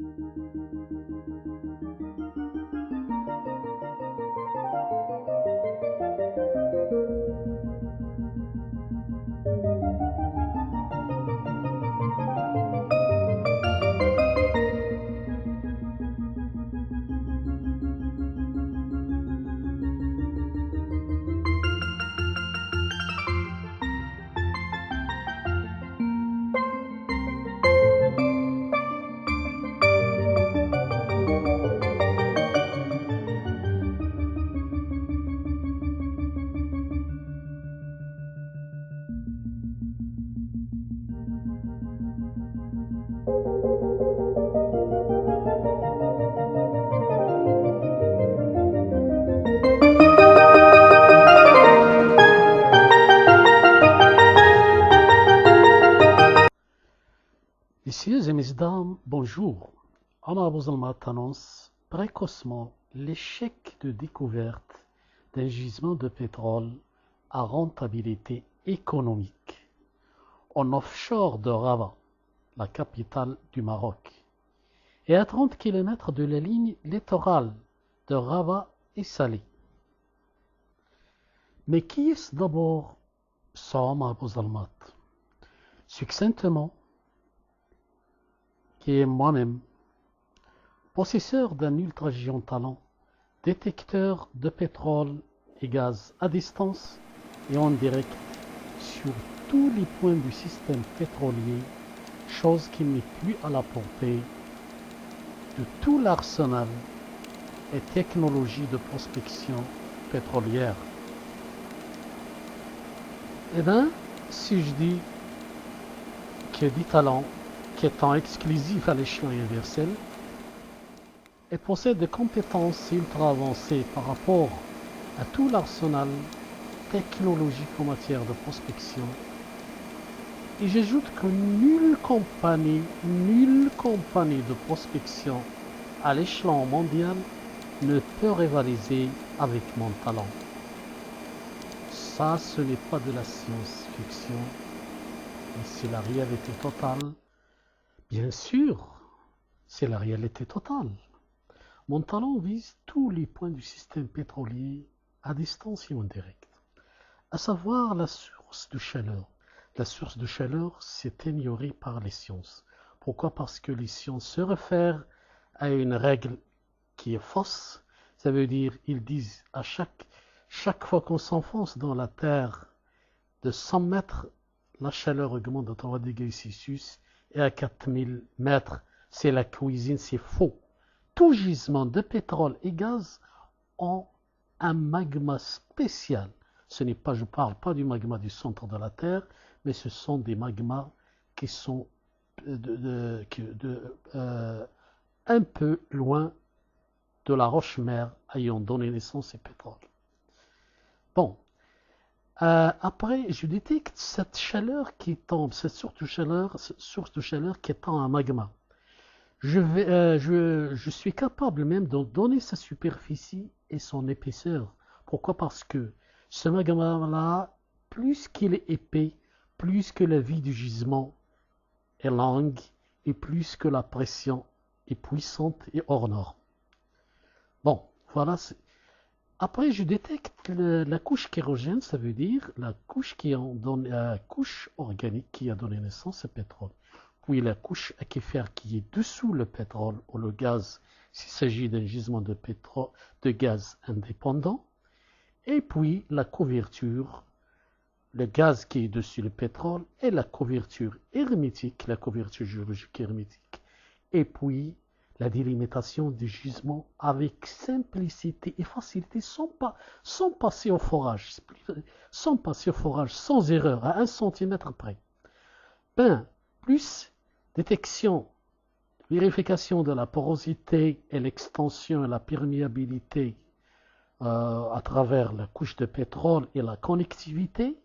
Messieurs et mesdames, bonjour. Omar Bouzalmat annonce précocement l'échec de découverte d'un gisement de pétrole à rentabilité économique en offshore de Rabat, la capitale du Maroc, et à 30 km de la ligne littorale de Rabat et Salé. Mais qui est d'abord ce Omar Bouzalmat? Succinctement, qui est moi-même, possesseur d'un ultra-géant talent, détecteur de pétrole et gaz à distance et en direct sur tous les points du système pétrolier, chose qui n'est plus à la portée de tout l'arsenal et technologie de prospection pétrolière. Eh bien, si je dis que des talents qui étant exclusif à l'échelon universel et possède des compétences ultra avancées par rapport à tout l'arsenal technologique en matière de prospection. Et j'ajoute que nulle compagnie de prospection à l'échelon mondial ne peut rivaliser avec mon talent. Ça, ce n'est pas de la science-fiction, mais c'est la réalité totale. Bien sûr, c'est la réalité totale. Mon talent vise tous les points du système pétrolier à distance et en direct, à savoir la source de chaleur. La source de chaleur, c'est ignoré par les sciences. Pourquoi? Parce que les sciences se réfèrent à une règle qui est fausse. Ça veut dire, ils disent à chaque fois qu'on s'enfonce dans la terre de 100 mètres, la chaleur augmente de 3 degrés Celsius. Et à 4000 mètres, c'est la cuisine, c'est faux. Tout gisement de pétrole et gaz ont un magma spécial. Je ne parle pas du magma du centre de la Terre, mais ce sont des magmas qui sont un peu loin de la roche-mère ayant donné naissance au pétrole. Bon. Après, je détecte cette chaleur qui tombe, cette source de chaleur qui est en un magma. Je suis capable même de donner sa superficie et son épaisseur. Pourquoi? Parce que ce magma-là, plus qu'il est épais, plus que la vie du gisement est longue et plus que la pression est puissante et hors norme. Bon, voilà. Après, je détecte la couche kérogène, ça veut dire la couche couche organique qui a donné naissance au pétrole. Puis la couche aquifère qui est dessous le pétrole ou le gaz, s'il s'agit d'un gisement de gaz indépendant. Et puis la couverture, le gaz qui est dessus le pétrole et la couverture hermétique, la couverture géologique hermétique. Et puis la délimitation du gisement avec simplicité et facilité sans passer au forage, sans erreur, à 1 centimètre près. Plus détection, vérification de la porosité et l'extension et la perméabilité à travers la couche de pétrole et la connectivité.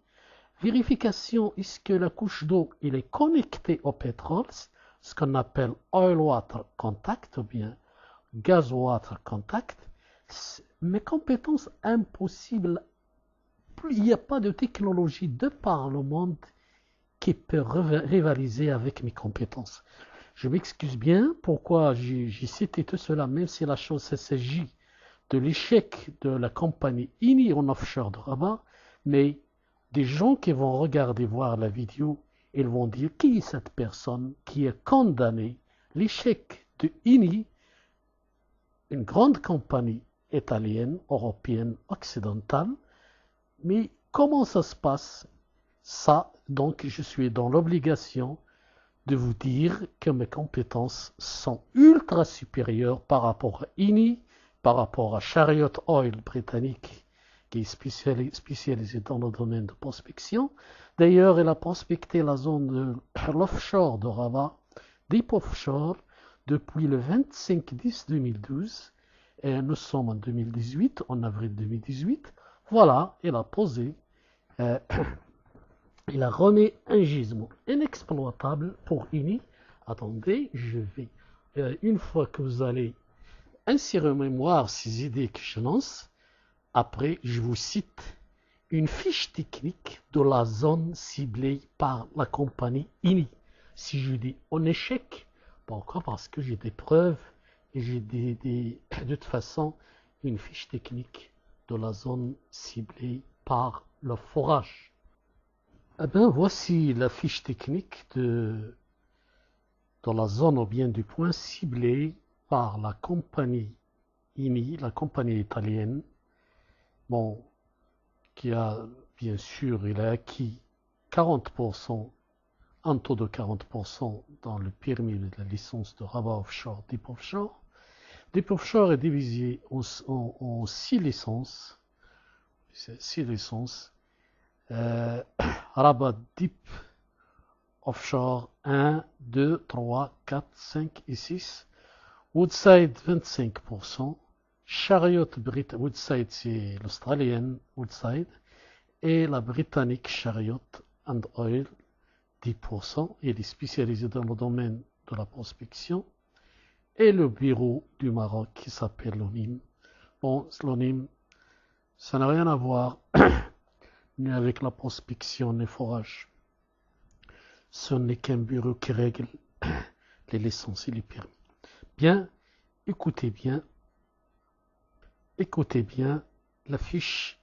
Vérification, est-ce que la couche d'eau est connectée au pétrole, ce qu'on appelle oil-water contact ou bien gas-water contact. Mes compétences impossibles, il n'y a pas de technologie de par le monde qui peut rivaliser avec mes compétences. Je m'excuse bien pourquoi j'ai cité tout cela, même si la chose s'agit de l'échec de la compagnie INI en offshore de Rabat, mais des gens qui vont regarder, voir la vidéo, ils vont dire qui est cette personne qui a condamné l'échec de INI, une grande compagnie italienne, européenne, occidentale. Mais comment ça se passe? Ça, donc, je suis dans l'obligation de vous dire que mes compétences sont ultra supérieures par rapport à INI, par rapport à Chariot Oil britannique, qui est spécialisé dans le domaine de prospection. D'ailleurs, elle a prospecté la zone de l'offshore de Rabat, Deep Offshore, depuis le 25/10/2012, et nous sommes en 2018, en avril 2018. Voilà, elle a posé, il a remis un gisement inexploitable pour INI. Attendez, je vais, une fois que vous allez insérer en mémoire ces idées que je lance, après je vous cite une fiche technique de la zone ciblée par la compagnie INI. Si je dis en échec, pourquoi? Parce que j'ai des preuves et j'ai de toute façon une fiche technique de la zone ciblée par le forage. Eh bien, voici la fiche technique de la zone ou bien du point ciblé par la compagnie INI, la compagnie italienne, bon, qui a, bien sûr, il a acquis 40%, un taux de 40% dans le permis de la licence de Rabat Offshore, Deep Offshore. Deep Offshore est divisé en 6 licences. 6 licences. Rabat Deep Offshore 1, 2, 3, 4, 5 et 6. Woodside 25%. Chariot Woodside, c'est l'australienne Woodside. Et la britannique Chariot and Oil 10%. Il est spécialisé dans le domaine de la prospection. Et le bureau du Maroc qui s'appelle l'ONIM. Bon, l'ONIM, ça n'a rien à voir ni avec la prospection ni forage. Ce n'est qu'un bureau qui règle les licences et les permis. Bien, écoutez bien la fiche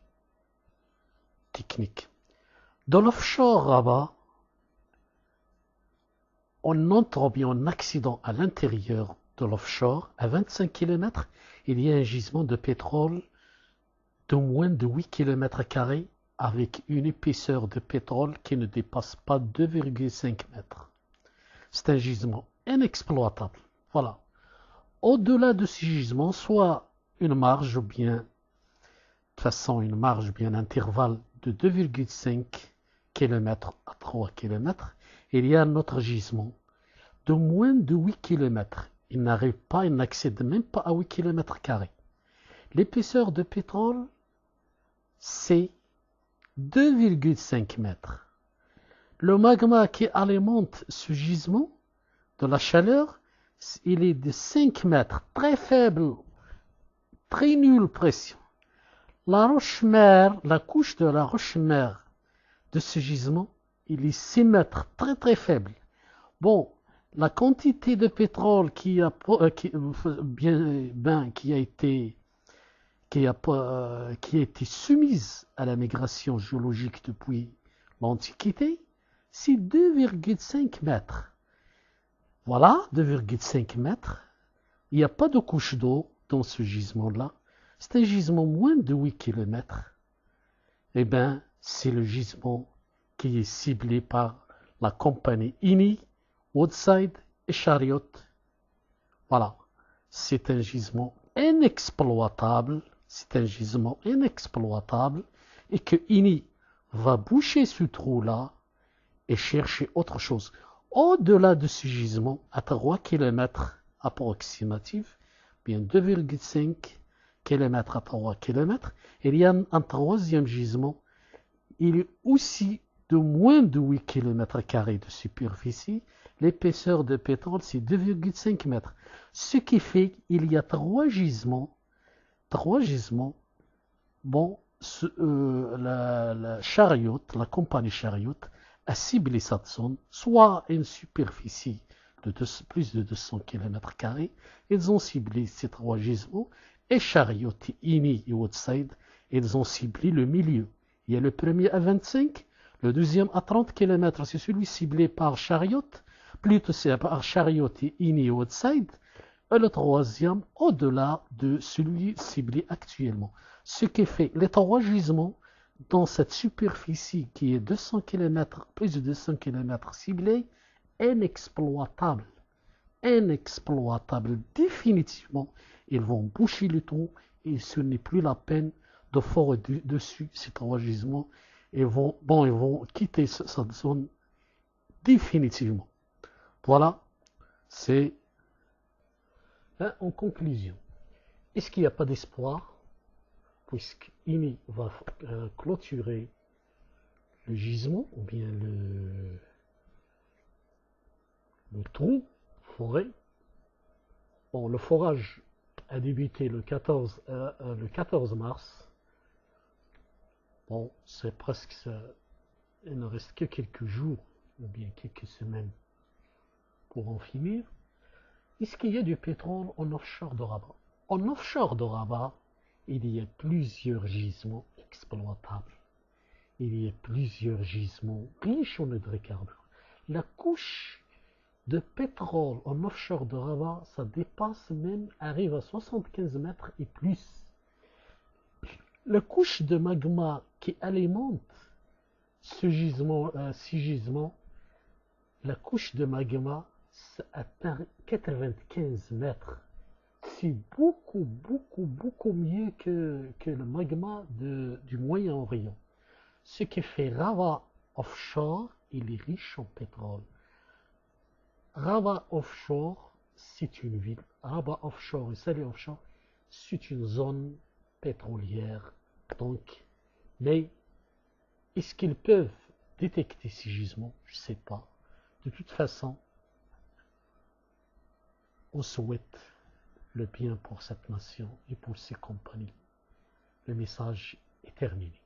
technique. Dans l'offshore Rabat, on entre bien en accident à l'intérieur de l'offshore, à 25 km, il y a un gisement de pétrole de moins de 8 km² avec une épaisseur de pétrole qui ne dépasse pas 2,5 mètres. C'est un gisement inexploitable. Voilà. Au-delà de ce gisement, soit une marge ou bien, de toute façon, une marge bien intervalle de 2,5 km à 3 km, il y a un autre gisement de moins de 8 km. Il n'arrive pas, il n'accède même pas à 8 km². L'épaisseur de pétrole, c'est 2,5 mètres. Le magma qui alimente ce gisement de la chaleur, il est de 5 mètres, très faible, très nulle pression. La roche-mère, la couche de la roche-mère de ce gisement, il est 6 mètres, très très faible. Bon, la quantité de pétrole qui a été soumise à la migration géologique depuis l'Antiquité, c'est 2,5 mètres. Voilà, 2,5 mètres. Il n'y a pas de couche d'eau dans ce gisement-là. C'est un gisement moins de 8 km. Eh bien, c'est le gisement qui est ciblé par la compagnie INI, Woodside et Chariot. Voilà, c'est un gisement inexploitable. C'est un gisement inexploitable et que INI va boucher ce trou-là et chercher autre chose. Au-delà de ce gisement, à 3 km approximatifs, bien 2,5 km à 3 km, il y a un troisième gisement. Il est aussi de moins de 8 km² de superficie. L'épaisseur de pétrole, c'est 2,5 mètres. Ce qui fait qu'il y a trois gisements. Bon, la Chariot, la compagnie Chariot, a ciblé cette zone, soit une superficie plus de 200 km². Ils ont ciblé ces trois gisements. Et Chariot, Ini et Woodside, ils ont ciblé le milieu. Il y a le premier à 25, le deuxième à 30 km, c'est celui ciblé par Chariot, plutôt c'est par Chariot et Ini et Woodside, et le troisième au-delà de celui ciblé actuellement. Ce qui fait les trois gisements dans cette superficie qui est 200 km, plus de 200 km ciblés, inexploitable. Inexploitable. Définitivement, ils vont boucher le trou et ce n'est plus la peine de forer dessus ces trois gisements. Ils vont quitter cette zone définitivement. Voilà, c'est en conclusion. Est-ce qu'il n'y a pas d'espoir puisqu'INI va clôturer le gisement ou bien le trou forêt. Bon, le forage a débuté le 14 mars. Bon, c'est presque ça. Il ne reste que quelques jours ou bien quelques semaines pour en finir. Est-ce qu'il y a du pétrole en offshore de Rabat? En offshore de Rabat, il y a plusieurs gisements exploitables. Il y a plusieurs gisements riches en hydrocarbures. La couche de pétrole en offshore de Rabat, ça dépasse même, arrive à 75 mètres et plus. La couche de magma qui alimente ces gisements, la couche de magma atteint 95 mètres. C'est beaucoup, beaucoup, beaucoup mieux que le magma du Moyen-Orient. Ce qui fait Rabat offshore, il est riche en pétrole. Rabat offshore, c'est une ville. Rabat offshore et Salé offshore, c'est une zone pétrolière. Donc, mais est-ce qu'ils peuvent détecter ces gisements? Je ne sais pas. De toute façon, on souhaite le bien pour cette nation et pour ses compagnies. Le message est terminé.